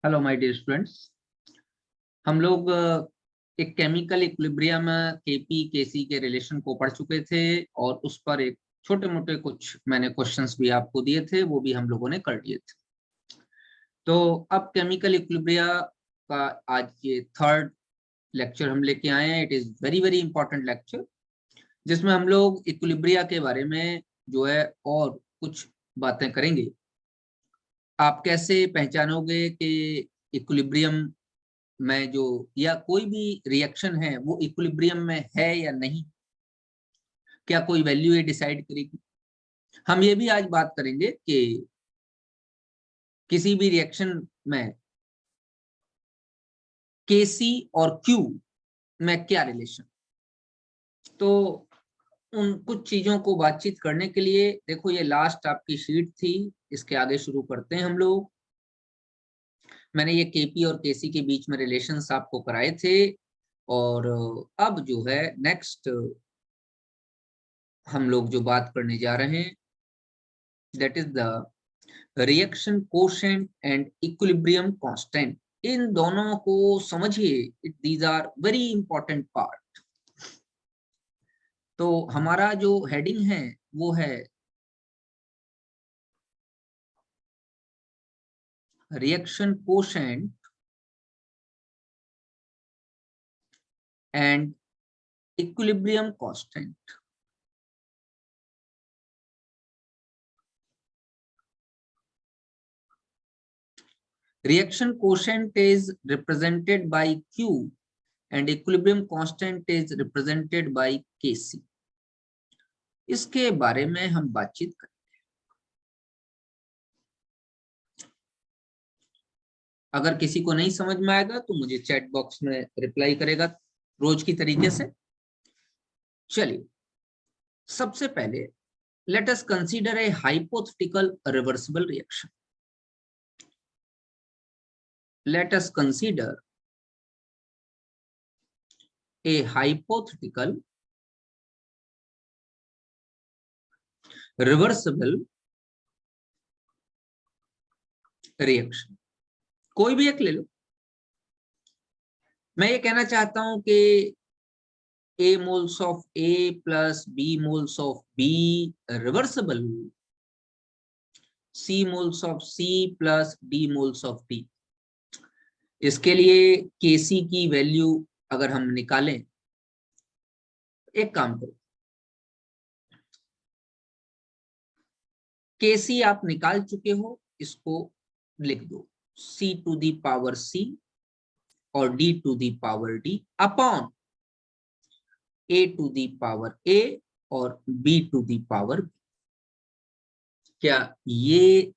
Hello my dear students. हम लोग एक केमिकल इक्विलिब्रियम केपी केसी के रिलेशन को पढ़ चुके थे और उस पर एक छोटे मोटे कुछ मैंने क्वेश्चंस भी आपको दिए थे, वो भी हम लोगों ने कर लिए थे। तो अब केमिकल इक्विलिब्रिया का आज ये थर्ड लेक्चर हम लेके आए हैं। It is very very important lecture, जिसमें हम लोग इक्विलिब्रिया के बारे में जो है और कुछ बातें करेंगे। आप कैसे पहचानोगे कि इक्विलिब्रियम में जो या कोई भी रिएक्शन है वो इक्विलिब्रियम में है या नहीं, क्या कोई वैल्यू ये डिसाइड करेगी। हम ये भी आज बात करेंगे कि किसी भी रिएक्शन में केसी और क्यू में क्या रिलेशन। तो उन कुछ चीजों को बातचीत करने के लिए देखो, ये लास्ट आपकी शीट थी, इसके आगे शुरू करते हैं हम लोग। मैंने ये केपी और केसी के बीच में रिलेशंस आपको कराए थे और अब जो है नेक्स्ट हम लोग जो बात करने जा रहे हैं, that is the reaction quotient and equilibrium constant. इन दोनों को समझिए, these are very important part. तो हमारा जो हेडिंग है वो है reaction quotient and equilibrium constant. Reaction quotient is represented by Q and equilibrium constant is represented by Kc. इसके बारे में हम बातचीत करें। अगर किसी को नहीं समझ में आएगा तो मुझे चैट बॉक्स में रिप्लाई करेगा रोज की तरीके से। चलिए, सबसे पहले late us consider a hypothetical reversible reaction. Late us consider a hypothetical reversible reaction. कोई भी एक ले लो। मैं ये कहना चाहता हूं कि A moles of A plus B moles of B reversible, C moles of C plus D moles of D। इसके लिए Kc की वैल्यू अगर हम निकालें, एक काम करो, Kc आप निकाल चुके हो, इसको लिख दो C to the power C और D to the power D upon A to the power A और B to the power B। क्या ये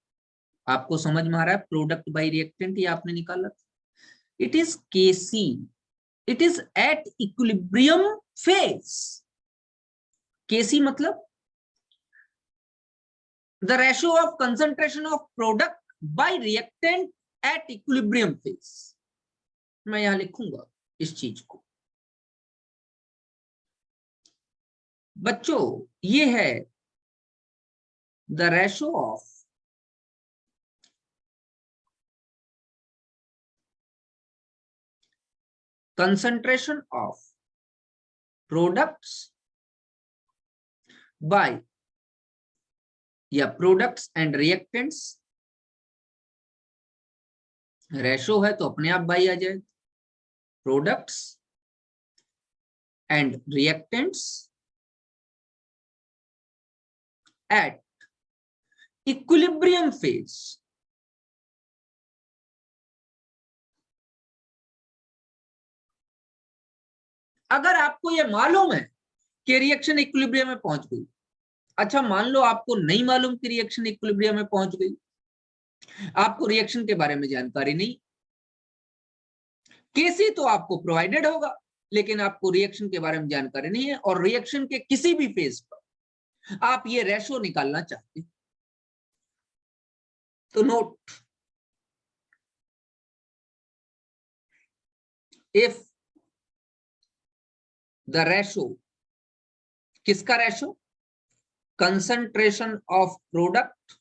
आपको समझ में आ रहा है? प्रोडक्ट बाय रिएक्टेंट ये आपने निकाला। It is Kc, it is at equilibrium phase. Kc मतलब the ratio of concentration of product bye reactant at equilibrium phase. मैं यहां लिखूंगा इस चीज को। बच्चों, ये है the ratio of concentration of products by या प्रोडक्ट्स एंड रिएक्टेंट्स। रेशो है तो अपने आप बाई आ जाए। Products and reactants at equilibrium phase. अगर आपको यह मालूम है कि रिएक्शन इक्विलिब्रियम में पहुंच गई, अच्छा मान लो आपको नहीं मालूम कि रिएक्शन इक्विलिब्रियम में पहुंच गई, आपको रिएक्शन के बारे में जानकारी नहीं, केसी तो आपको प्रोवाइडेड होगा लेकिन आपको रिएक्शन के बारे में जानकारी नहीं है, और रिएक्शन के किसी भी फेज पर आप ये रेशो निकालना चाहते हैं, तो नोट, इफ द रेशो, किसका ratio? Concentration of product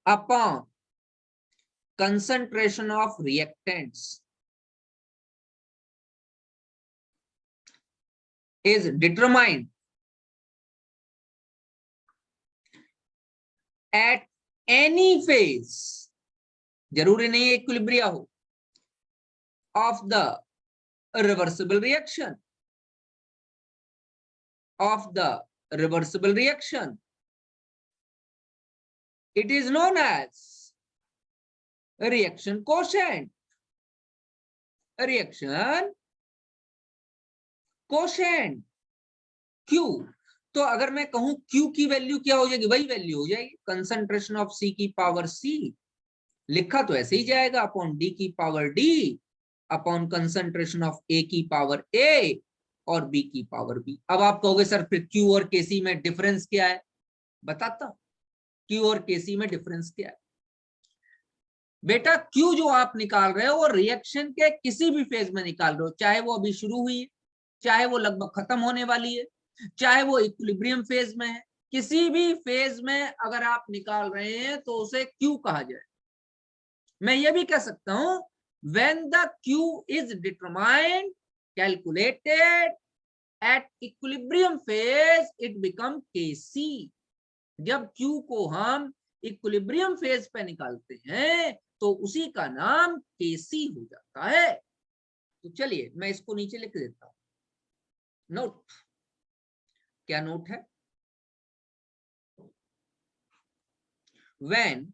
upon concentration of reactants is determined at any phase, जरूरी नहीं इक्विलिब्रिया हो, of the reversible reaction, it is known as reaction quotient. Q, तो अगर मैं कहूं Q की वैल्यू क्या हो जाएगी, वही वैल्यू हो जाएगी कंसंट्रेशन ऑफ C की पावर C, लिखा तो ऐसे ही जाएगा अपॉन D की power D upon concentration of A की पावर A और B की पावर B। अब आप कहोगे सर फिर Q और KC में डिफरेंस क्या है, बताता हूं Q और KC में डिफरेंस क्या है। बेटा Q जो आप निकाल रहे हो वो रिएक्शन के किसी भी फेज में निकाल रहे हो, चाहे वो अभी शुरू हुई है, चाहे वो लगभग खत्म होने वाली है, चाहे वो इक्विलिब्रियम फेज में है, किसी भी फेज में अगर आप निकाल रहे हैं तो उसे Q कहा जाए। मैं ये भी कह सकता हूं when the Q is determined, calculated at equilibrium phase, it become Kc। जब Q को हम इक्विलिब्रियम फेज पे निकालते हैं तो उसी का नाम Kc हो जाता है। तो चलिए मैं इसको नीचे लिख देता हूं, नोट, क्या नोट है, when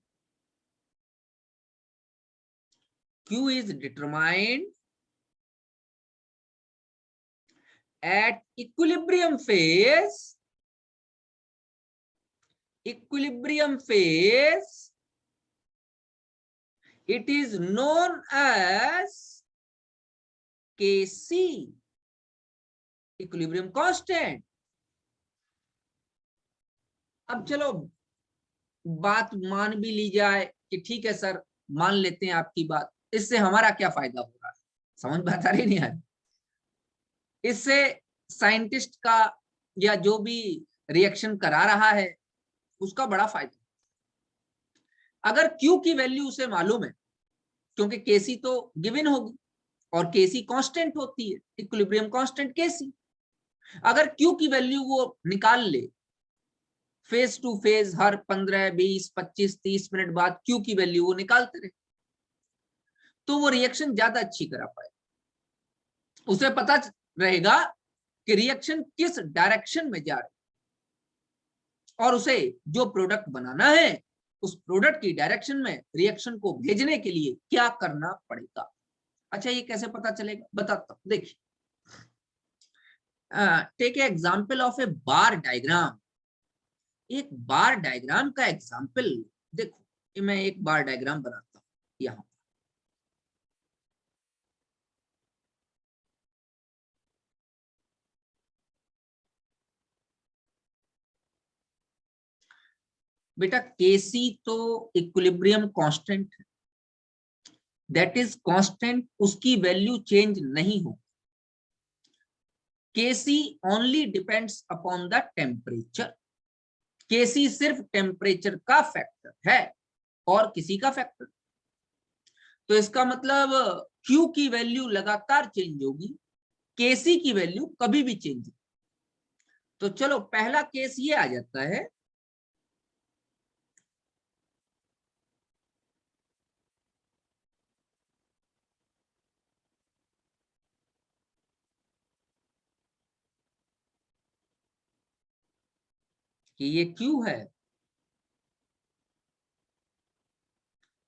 Q is determined at equilibrium phase, it is known as Kc, equilibrium constant। अब चलो बात मान भी ली जाए कि ठीक है सर मान लेते हैं आपकी बात, इससे हमारा क्या फायदा हो रहा है, समझ बात आ रही नहीं है, इससे साइंटिस्ट का या जो भी रिएक्शन करा रहा है उसका बड़ा फायदा। अगर Q की वैल्यू उसे मालूम है, क्योंकि Kc तो गिवन होगी और Kc कांस्टेंट होती है, इक्विलिब्रियम कांस्टेंट Kc, अगर Q की वैल्यू वो निकाल ले फेज टू फेज, हर 15, 20, 25, 30 मिनट बाद Q की वैल्यू वो निकालते रहे, तो वो रिएक्शन ज्यादा अच्छी करा पाए, उसे पता रहेगा कि रिएक्शन किस डायरेक्शन में जा रही और उसे जो प्रोडक्ट बनाना है उस प्रोडक्ट की डायरेक्शन में रिएक्शन को भेजने के लिए क्या करना पड़ेगा। अच्छा ये कैसे पता चलेगा, बताता हूं, देखिए take example of a bar diagram. एक बार डायग्राम का एग्जांपल देखो, मैं एक बार डायग्राम बनाता हूं यहां, बेटा Kc तो इक्विलिब्रियम कांस्टेंट है, दैट इज कांस्टेंट, उसकी वैल्यू चेंज नहीं हो। Kc only depends upon the temperature, Kc सिर्फ टेम्परेचर का फैक्टर है और किसी का फैक्टर, तो इसका मतलब Q की वैल्यू लगातार चेंज होगी, Kc की वैल्यू कभी भी चेंज होगी। तो चलो पहला केस ये आ जाता है कि ये Q है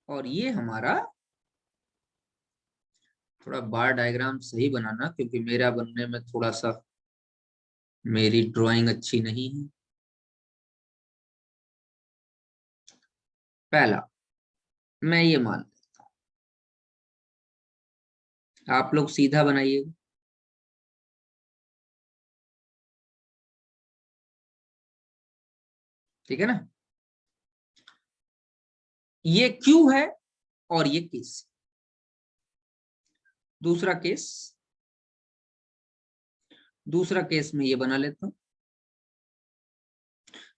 और ये हमारा, थोड़ा बार डायग्राम सही बनाना क्योंकि मेरा बनने में थोड़ा सा मेरी ड्राइंग अच्छी नहीं है। पहला मैं ये मान लेता हूं, आप लोग सीधा बनाइएगा, ठीक है ना, ये Q है और ये केस। दूसरा केस में ये बना लेता हूं,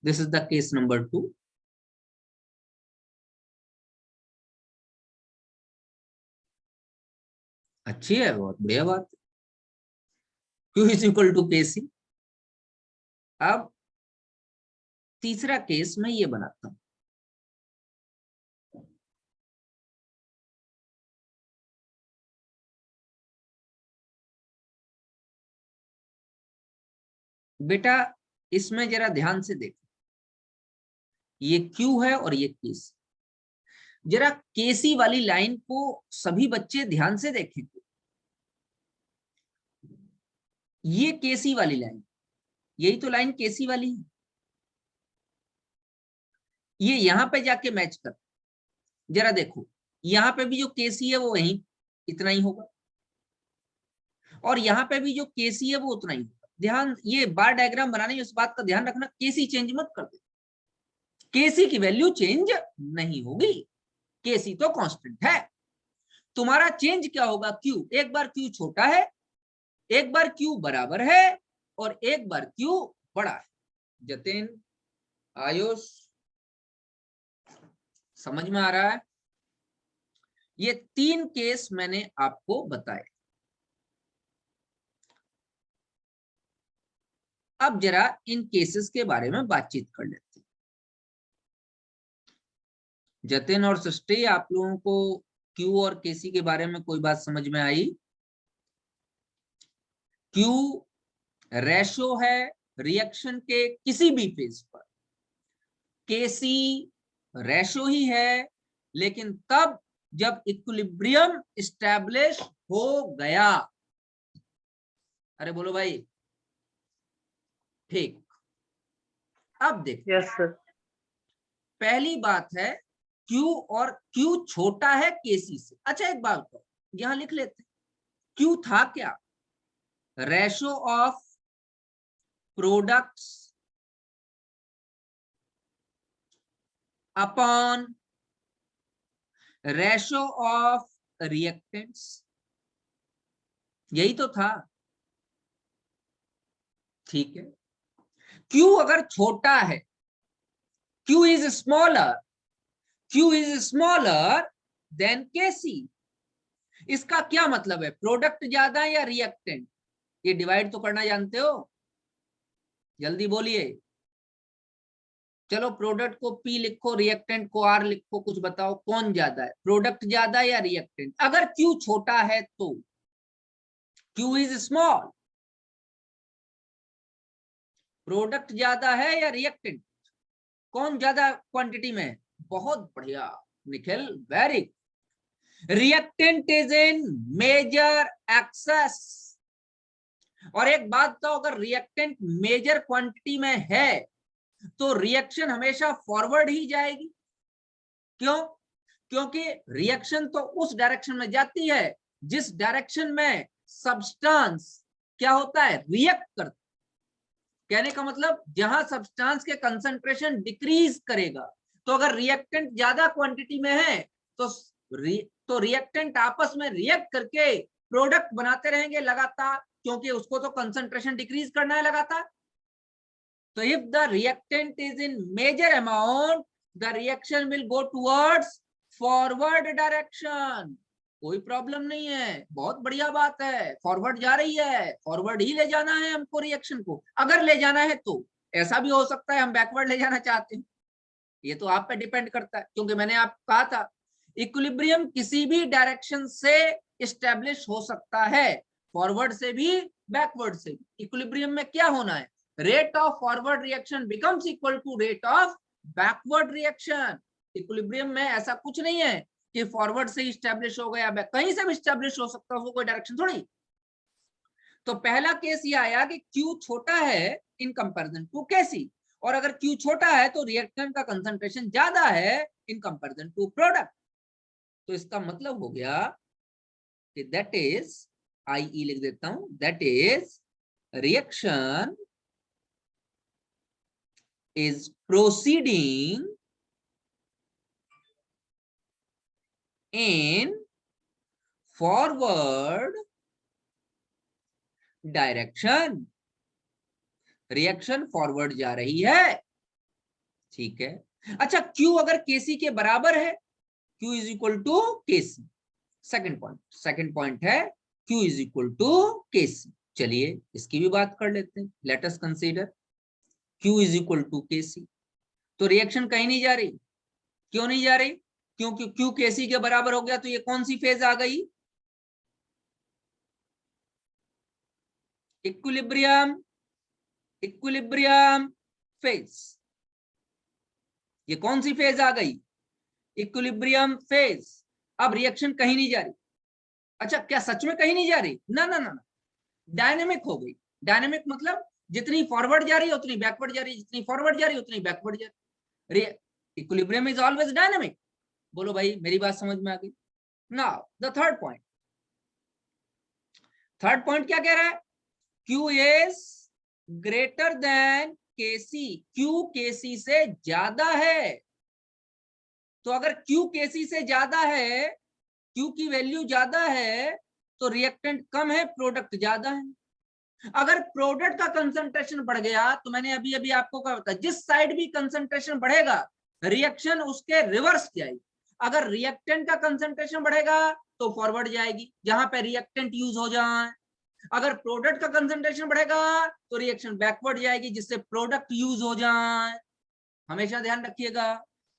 this is the case number 2। अच्छी है, बहुत बढ़िया बात। Q is equal to KC। अब तीसरा केस मैं ये बनाता हूं। बेटा इसमें जरा ध्यान से देखो, ये Q है और ये KC। जरा KC वाली लाइन को सभी बच्चे ध्यान से देखेंगे। ये KC वाली लाइन, यही तो लाइन KC वाली है। ये यहां पे जाके मैच कर, जरा देखो यहां पे भी जो KC है वो वही इतना ही होगा, और यहाँ पे भी जो KC है वो उतना ही होगा। ध्यान, ये बार डायग्राम बनाने में इस बात का ध्यान रखना, KC चेंज मत कर दे। KC की वैल्यू चेंज नहीं होगी, KC तो कांस्टेंट है। तुम्हारा चेंज क्या होगा? Q। एक बार Q छोटा है, एक बार Q बराबर है, और एक बार Q बड़ा है। जतिन, आयुष, समझ में आ रहा है? ये 3 केस मैंने आपको बताए। अब जरा इन केसेस के बारे में बातचीत कर लेते हैं। जतिन और सृष्टि, आप लोगों को Q और KC के बारे में कोई बात समझ में आई? Q रेशो है रिएक्शन के किसी भी फेज पर, KC रेशो ही है, लेकिन तब जब इक्विलिब्रियम एस्टैब्लिश हो गया। अरे बोलो भाई, ठीक। अब देखो, यस सर। पहली बात है Q, और Q छोटा है KC से। अच्छा एक बात तो यहां लिख लेते हैं, Q था क्या? Ratio of products upon ratio of reactants, यही तो था। ठीक है, Q अगर छोटा है, Q is smaller, Q is smaller than KC। इसका क्या मतलब है? प्रोडक्ट ज्यादा या रिएक्टेंट? ये डिवाइड तो करना जानते हो, जल्दी बोलिए। चलो प्रोडक्ट को P लिखो, रिएक्टेंट को R लिखो, कुछ बताओ कौन ज्यादा है, प्रोडक्ट ज्यादा या रिएक्टेंट? अगर Q छोटा है तो Q इज स्मॉल, प्रोडक्ट ज्यादा है या रिएक्टेंट? कौन ज्यादा क्वांटिटी में? बहुत बढ़िया Nikhil, very. Reactant is in major excess. और एक बात तो, अगर रिएक्टेंट मेजर क्वांटिटी में है तो रिएक्शन हमेशा फॉरवर्ड ही जाएगी। क्यों? क्योंकि रिएक्शन तो उस डायरेक्शन में जाती है जिस डायरेक्शन में सब्सटेंस क्या होता है, रिएक्ट करता। कहने का मतलब जहां सब्सटेंस के कंसंट्रेशन डिक्रीज करेगा, तो अगर रिएक्टेंट ज्यादा क्वांटिटी में है तो रिएक्टेंट आपस में रिएक्ट करके प्रोडक्ट बनाते रहेंगे लगातार, क्योंकि उसको तो कंसंट्रेशन डिक्रीज करना है लगातार। तो if the reactant is in major amount, the reaction will go towards forward direction. कोई प्रॉब्लम नहीं है, बहुत बढ़िया बात है, फॉरवर्ड जा रही है, फॉरवर्ड ही ले जाना है हमको रिएक्शन को। अगर ले जाना है तो ऐसा भी हो सकता है हम बैकवर्ड ले जाना चाहते हैं, ये तो आप पे डिपेंड करता है। क्योंकि मैंने आपको कहा था इक्विलिब्रियम किसी भी डायरेक्शन से एस्टेब्लिश हो सकता है, फॉरवर्ड से भी बैकवर्ड से भी। इक्विलिब्रियम में क्या होना है? Rate of forward reaction becomes equal to rate of backward reaction. Equilibrium में ऐसा कुछ नहीं है कि फॉरवर्ड से स्टैब्लिश हो गया, कहीं से भी स्टैब्लिश हो सकता है, कोई डायरेक्शन थोड़ी। तो पहला केस ये आया कि Q छोटा है इन कंपैरिजन टू KC, और अगर Q छोटा है तो रिएक्टेंट का कंसंट्रेशन ज्यादा है इन कंपैरिजन टू प्रोडक्ट। तो इसका मतलब हो गया कि दैट इज, IE लिख देता हूं, that is reaction is proceeding in forward direction. Reaction forward जा रही है, ठीक है। अच्छा, Q अगर KC के बराबर है, Q is equal to KC। Second point है Q is equal to KC। चलिए इसकी भी बात कर लेते हैं। Let us consider Q is equal to KC। तो रिएक्शन कहीं नहीं जा रही। क्यों नहीं जा रही? क्योंकि Q KC के बराबर हो गया, तो ये कौन सी फेज आ गई? Equilibrium, equilibrium phase. ये कौन सी फेज आ गई? Equilibrium phase. अब रिएक्शन कहीं नहीं जा रही। अच्छा, क्या सच में कहीं नहीं जा रही? ना ना ना, डायनेमिक हो गई। डायनेमिक मतलब जितनी फॉरवर्ड जा रही है उतनी बैकवर्ड जा रही है, जितनी फॉरवर्ड जा रही है उतनी बैकवर्ड जा रही है। Equilibrium is always dynamic. बोलो भाई, मेरी बात समझ में आ गई? Now the third point. Third point क्या कह रहा है? Q is greater then KC। Q KC से ज्यादा है। तो अगर Q KC से ज्यादा है, Q की वैल्यू ज्यादा है, तो रिएक्टेंट कम है, प्रोडक्ट ज्यादा है। अगर प्रोडक्ट का कंसंट्रेशन बढ़ गया, तो मैंने अभी अभी आपको कहा था, जिस साइड भी कंसंट्रेशन बढ़ेगा रिएक्शन उसके रिवर्स जाएगी। अगर रिएक्टेंट का कंसंट्रेशन बढ़ेगा तो फॉरवर्ड जाएगी, जहां पे रिएक्टेंट यूज हो जाए। अगर प्रोडक्ट का कंसंट्रेशन बढ़ेगा तो रिएक्शन बैकवर्ड जाएगी, जिससे प्रोडक्ट यूज हो जाए। हमेशा ध्यान रखिएगा।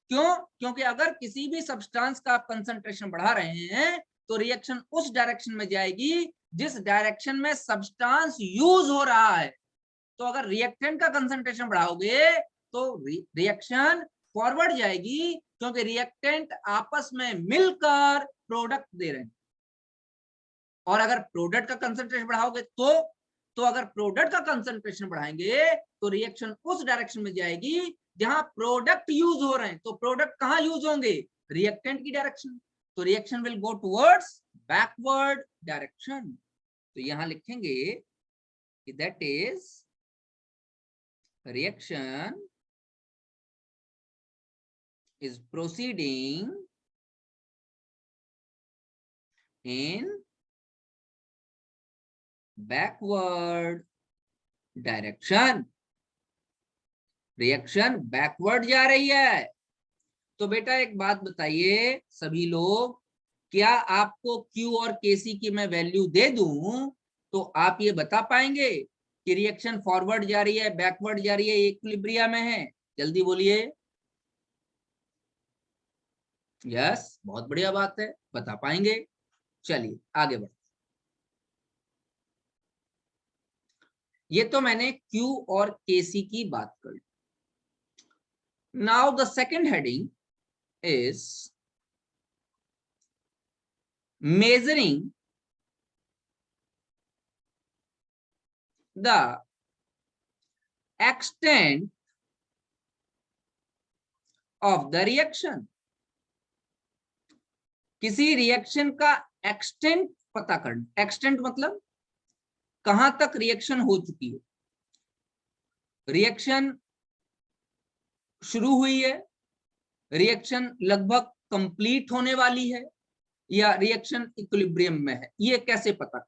क्यों? क्योंकि अगर किसी भी सब्सटेंस का आप कंसंट्रेशन बढ़ा रहे हैं तो रिएक्शन उस डायरेक्शन में जाएगी जिस डायरेक्शन में सब्सटेंस यूज हो रहा है। तो अगर रिएक्टेंट का कंसंट्रेशन बढ़ाओगे तो रिएक्शन फॉरवर्ड जाएगी, क्योंकि रिएक्टेंट आपस में मिलकर प्रोडक्ट दे रहे हैं। और अगर प्रोडक्ट का कंसंट्रेशन बढ़ाओगे तो अगर प्रोडक्ट का कंसंट्रेशन बढ़ाएंगे तो रिएक्शन उस डायरेक्शन में जाएगी जहां प्रोडक्ट यूज हो रहे हैं। तो प्रोडक्ट कहां यूज होंगे? रिएक्टेंट की डायरेक्शन। तो reaction will go towards backward direction. तो यहां लिखेंगे कि that is reaction is proceeding in backward direction। Reaction backward जा रही है। तो बेटा एक बात बताइए सभी लोग, क्या आपको Q और KC की मैं वैल्यू दे दूं तो आप ये बता पाएंगे कि रिएक्शन फॉरवर्ड जा रही है, बैकवर्ड जा रही है, इक्विलिब्रियम में है? जल्दी बोलिए। यस, बहुत बढ़िया बात है, बता पाएंगे। चलिए आगे बढ़ते। ये तो मैंने Q और KC की बात कर ली। Now the second heading is measuring the extent of the reaction। किसी रिएक्शन का एक्सटेंट पता करना। एक्सटेंट मतलब कहां तक रिएक्शन हो चुकी है। रिएक्शन शुरू हुई है, रिएक्शन लगभग कंप्लीट होने वाली है, या रिएक्शन इक्विलिब्रियम में है, ये कैसे पता?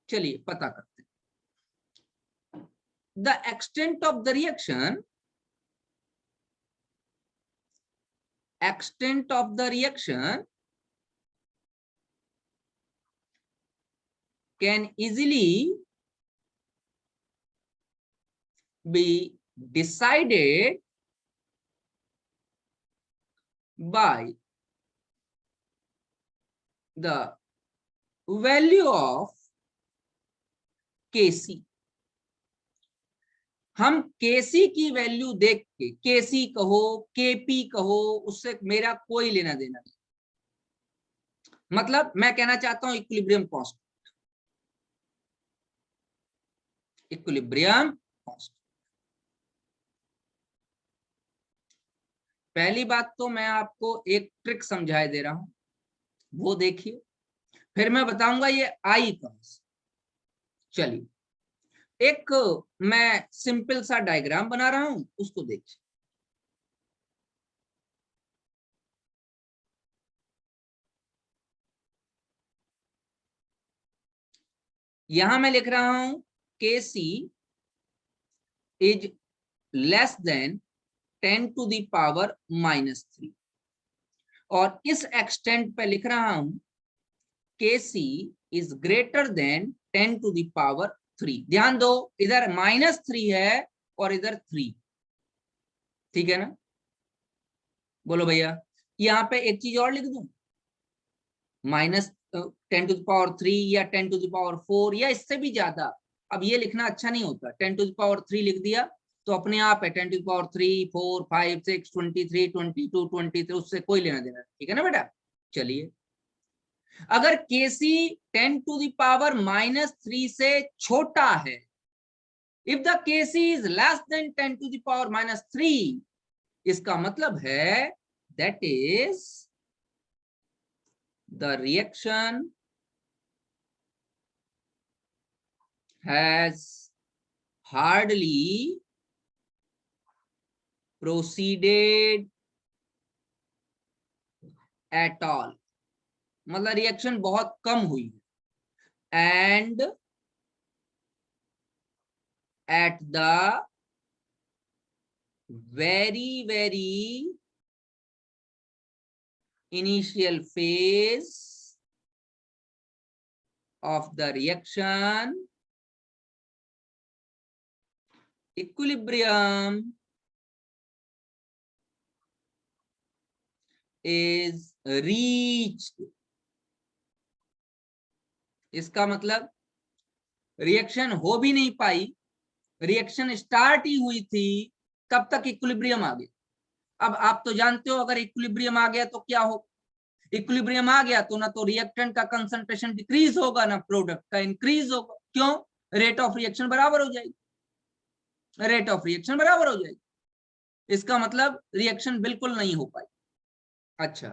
चलिए पता करते हैं। The extent of the reaction, extent of the reaction can easily be decided by the value of Kc। हम Kc की वैल्यू देख के, Kc कहो Kp कहो, उससे मेरा कोई लेना देना नहीं। मतलब मैं कहना चाहता हूं इक्विलिब्रियम कांस्टेंट, इक्विलिब्रियम कांस्टेंट। पहली बात तो मैं आपको एक ट्रिक समझाए दे रहा हूं, वो देखिए, फिर मैं बताऊंगा ये आई कहां से। चलिए एक मैं सिंपल सा डायग्राम बना रहा हूं, उसको देखिए। यहां मैं लिख रहा हूं Kc is less than 10 to the power -3, और इस एक्सटेंट पे लिख रहा हूं Kc is greater than 10 to the power 3। ध्यान दो, इधर -3 है और इधर 3, ठीक है ना? बोलो भैया, यहाँ पे एक चीज और लिख दूं, -10 टू द पावर 3 या 10 टू द पावर 4 या इससे भी ज्यादा। अब ये लिखना अच्छा नहीं होता, 10 टू द पावर 3 लिख दिया तो अपने आप है 10 टू द पावर 3, 4, 5, 6, 23, 22, 23, उससे कोई लेना देना, ठीक है ना बेटा? चलिए, अगर केसी 10 टू द पावर -3 से छोटा है, if the KC is less than 10 to the power -3, इसका मतलब है that is the reaction has hardly proceeded at all, मतलब रिएक्शन बहुत कम हुई and at the very initial phase of the reaction, equilibrium is reached। इसका मतलब reaction हो भी नहीं पाई, रिएक्शन स्टार्ट ही हुई थी, तब तक इक्विलिब्रियम आ गया। अब आप तो जानते हो अगर इक्विलिब्रियम आ गया तो क्या हो, इक्विलिब्रियम आ गया तो ना तो रिएक्टेंट का कंसंट्रेशन डिक्रीज होगा ना प्रोडक्ट का इंक्रीज होगा। क्यों? रेट ऑफ रिएक्शन बराबर हो जाएगी, रेट ऑफ रिएक्शन बराबर हो जाएगी। इसका मतलब रिएक्शन बिल्कुल नहीं हो पाई। अच्छा,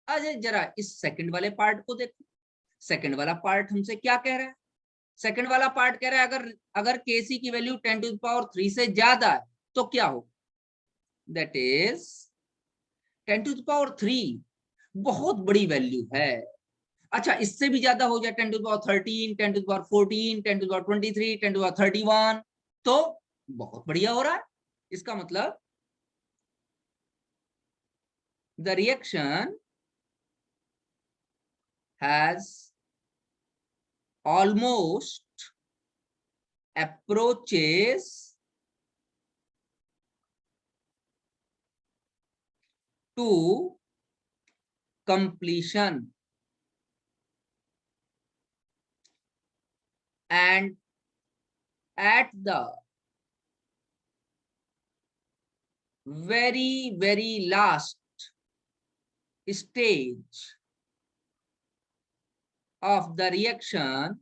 अजय जरा इस सेकंड वाले पार्ट को देखो। सेकंड वाला पार्ट हमसे क्या कह रहा है? सेकंड वाला पार्ट कह रहा है अगर केसी की वैल्यू 10 टू द पावर 3 से ज्यादा है तो क्या हो? That is 10 to the power 3 बहुत बड़ी वैल्यू है। अच्छा, इससे भी ज्यादा हो जाए 10 to the power 13, 10 to the power 14, 10 to the power 23, 10 to the power 31, तो बहुत बढ़िया हो रहा है। इसका मतलब the reaction has almost approaches to completion and at the very last stage of the reaction,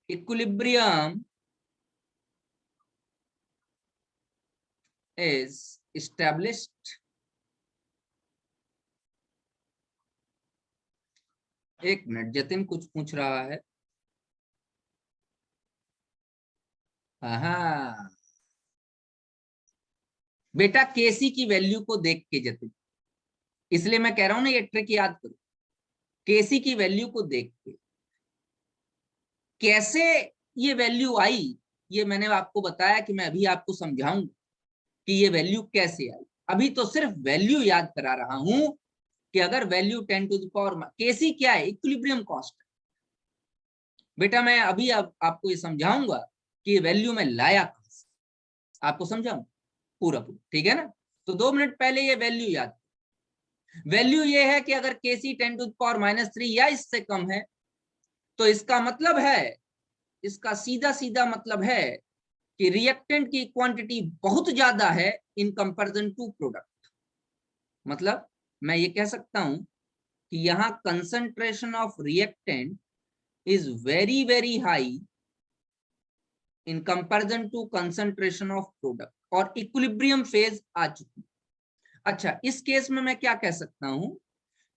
equilibrium is established। एक minute, Jatin कुछ पूछ रहा है। हाँ बेटा, केसी की वैल्यू को देख के जतिन, इसलिए मैं कह रहा हूं ना ये ट्रिक याद करो। केसी की वैल्यू को देख के कैसे ये वैल्यू आई, ये मैंने आपको बताया कि मैं अभी आपको समझाऊंगा कि ये वैल्यू कैसे आई। अभी तो सिर्फ वैल्यू याद करा रहा हूं कि अगर वैल्यू 10 टू द पावर, केसी क्या है? Equilibrium constant. बेटा मैं अभी आपको ये समझाऊंगा कि ये वैल्यू में लाया कहां से, आपको समझाऊं पूरा पूरा, ठीक है ना? तो 2 मिनट पहले ये वैल्यू याद, वैल्यू ये है कि अगर केसी 10 टू द पावर -3 या इससे कम है तो इसका मतलब है, इसका सीधा सीधा मतलब है कि रिएक्टेंट की क्वांटिटी बहुत ज्यादा है इन कंपैरिजन टू प्रोडक्ट। मतलब मैं ये कह सकता हूं कि यहाँ concentration of reactant is very high in comparison to concentration of product, और इक्विलिब्रियम फेज आ चुकी। अच्छा, इस केस में मैं क्या कह सकता हूं?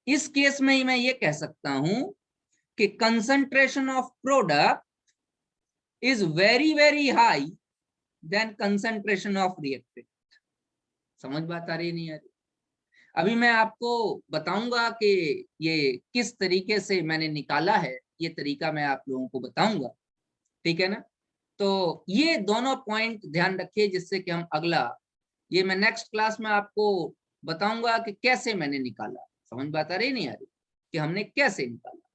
इस केस में मैं ये कह सकता हूं कि concentration of product is very high than concentration of reactant। समझ बात आ रही नहीं आ रही? अभी मैं आपको बताऊंगा कि ये किस तरीके से मैंने निकाला है, ये तरीका मैं आप लोगों को बताऊंगा, ठीक है ना? तो ये दोनों पॉइंट ध्यान रखिए, जिससे कि हम अगला, ये मैं नेक्स्ट क्लास में आपको बताऊंगा कि कैसे मैंने निकाला। समझ बात आ रही नहीं आ रही? कि हमने कैसे निकाला।